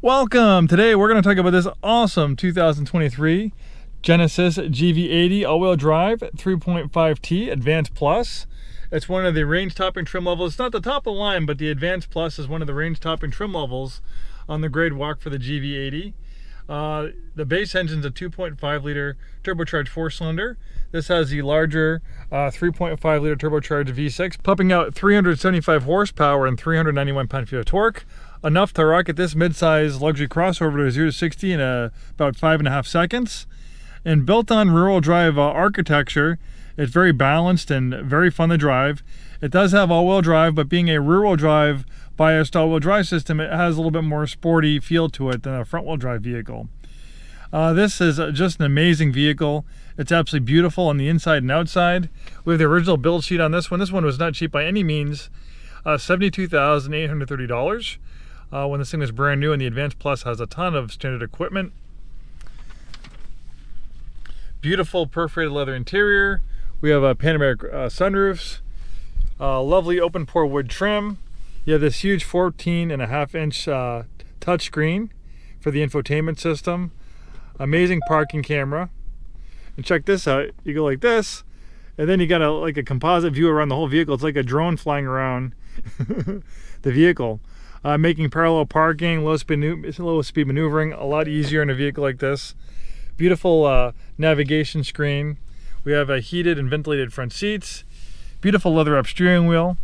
Welcome! Today we're going to talk about this awesome 2023 Genesis GV80 all-wheel drive 3.5T Advanced Plus. It's one of the range-topping trim levels. It's not the top of the line, but the Advanced Plus is one of the range-topping trim levels on the grade walk for the GV80. The base engine's a 2.5-liter turbocharged 4-cylinder. This has the larger 3.5-liter turbocharged V6, pumping out 375 horsepower and 391 pound-feet of torque. Enough to rocket this mid-size luxury crossover to 0 to 60 in about 5.5 seconds. And built on rear-wheel drive architecture, it's very balanced and very fun to drive. It does have all-wheel drive, but being a rear-wheel drive biased all-wheel drive system, it has a little bit more sporty feel to it than a front-wheel drive vehicle. This is just an amazing vehicle. It's absolutely beautiful on the inside and outside. We have the original build sheet on this one. This one was not cheap by any means. $72,830 when this thing was brand new, and the Advanced Plus has a ton of standard equipment. Beautiful perforated leather interior. We have panoramic sunroofs. Lovely open pore wood trim. You have this huge 14.5-inch touchscreen for the infotainment system. Amazing parking camera. And check this out. You go like this, and then you got like a composite view around the whole vehicle. It's like a drone flying around the vehicle. Making parallel parking, low speed maneuvering a lot easier in a vehicle like this. Beautiful navigation screen. We have heated and ventilated front seats. Beautiful leather up steering wheel.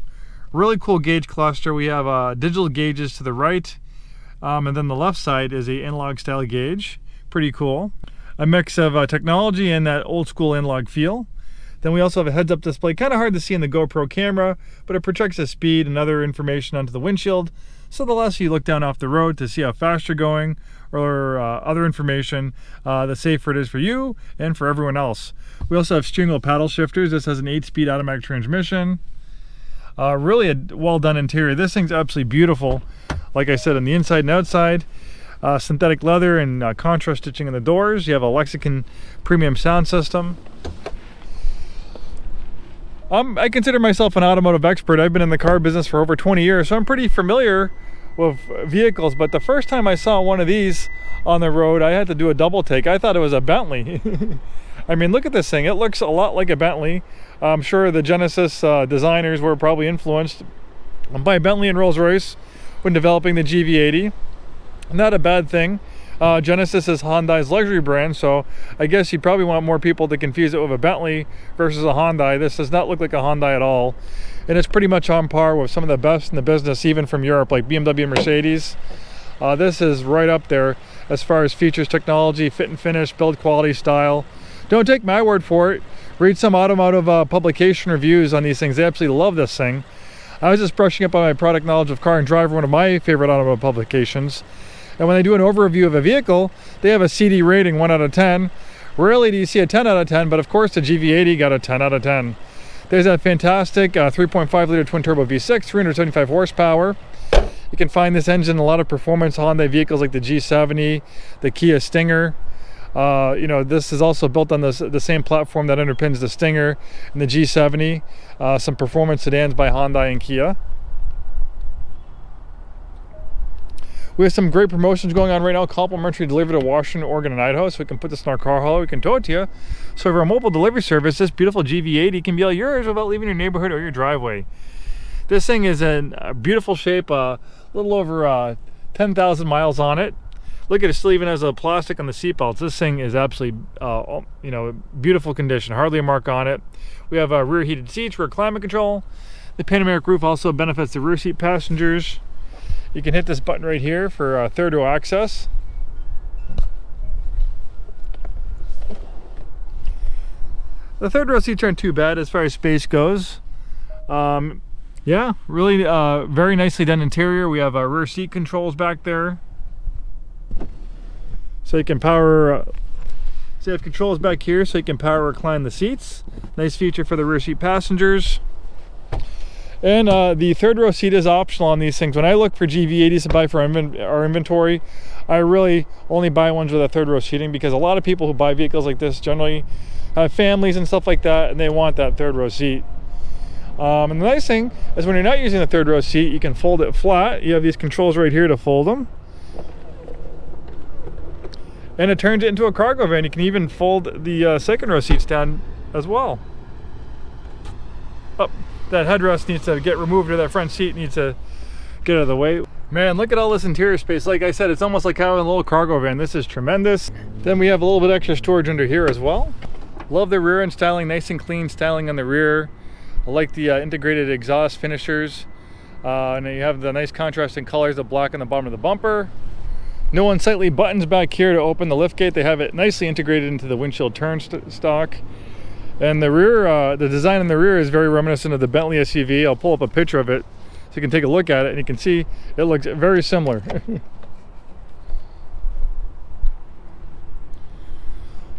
Really cool gauge cluster. We have digital gauges to the right, and then the left side is a analog style gauge. Pretty cool. A mix of technology and that old school analog feel. Then we also have a heads-up display. Kind of hard to see in the GoPro camera, but it projects the speed and other information onto the windshield. So the less you look down off the road to see how fast you're going, or other information, the safer it is for you and for everyone else. We also have steering wheel paddle shifters. This has an 8-speed automatic transmission. Really a well-done interior. This thing's absolutely beautiful. Like I said, on the inside and outside. Synthetic leather and contrast stitching in the doors. You have a Lexicon premium sound system. I consider myself an automotive expert. I've been in the car business for over 20 years, so I'm pretty familiar with vehicles, but the first time I saw one of these on the road, I had to do a double take. I thought it was a Bentley. I mean, look at this thing. It looks a lot like a Bentley. I'm sure the Genesis designers were probably influenced by Bentley and Rolls Royce when developing the GV80. Not a bad thing. Genesis is Hyundai's luxury brand, so I guess you'd probably want more people to confuse it with a Bentley versus a Hyundai. This does not look like a Hyundai at all, and it's pretty much on par with some of the best in the business, even from Europe, like BMW and Mercedes. This is right up there as far as features, technology, fit and finish, build quality, style. Don't take my word for it. Read some automotive publication reviews on these things. They absolutely love this thing. I was just brushing up on my product knowledge of Car and Driver, one of my favorite automotive publications. And when they do an overview of a vehicle, they have a CD rating 1 out of 10. Rarely do you see a 10 out of 10, but of course the GV80 got a 10 out of 10. There's that fantastic 3.5-liter twin-turbo V6, 375 horsepower. You can find this engine in a lot of performance Hyundai vehicles like the G70, the Kia Stinger. This is also built on the same platform that underpins the Stinger and the G70. Some performance sedans by Hyundai and Kia. We have some great promotions going on right now. Complimentary delivery to Washington, Oregon, and Idaho. So we can put this in our car hauler. We can tow it to you. So for a mobile delivery service, this beautiful GV80 can be all yours without leaving your neighborhood or your driveway. This thing is in beautiful shape. A little over 10,000 miles on it. Look at it, still even has a plastic on the seatbelts. This thing is absolutely, beautiful condition. Hardly a mark on it. We have rear heated seats, rear climate control. The panoramic roof also benefits the rear seat passengers. You can hit this button right here for third row access. The third row seats aren't too bad as far as space goes. Yeah, really very nicely done interior. We have rear seat controls back there. So you can power, so you have controls back here so you can power recline the seats. Nice feature for the rear seat passengers. And the third row seat is optional on these things. When I look for GV80s to buy for our inventory, I really only buy ones with a third row seating, because a lot of people who buy vehicles like this generally have families and stuff like that, and they want that third row seat. And the nice thing is when you're not using the third row seat, you can fold it flat. You have these controls right here to fold them. And it turns it into a cargo van. You can even fold the second row seats down as well. Oh, that headrest needs to get removed, or that front seat needs to get out of the way. Man, look at all this interior space. Like I said, it's almost like having a little cargo van. This is tremendous. Then we have a little bit extra storage under here as well. Love the rear end styling, nice and clean styling on the rear. I like the integrated exhaust finishers. And then you have the nice contrasting colors, the black on the bottom of the bumper. No unsightly buttons back here to open the liftgate. They have it nicely integrated into the windshield turnstock. And the rear, the design in the rear is very reminiscent of the Bentley SUV. I'll pull up a picture of it so you can take a look at it, and you can see it looks very similar.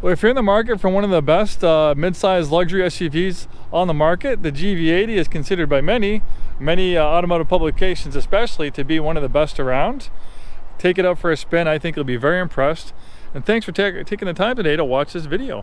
Well, if you're in the market for one of the best mid-size luxury SUVs on the market, the GV80 is considered by many automotive publications especially to be one of the best around. Take it out for a spin. I think you'll be very impressed. And thanks for taking the time today to watch this video.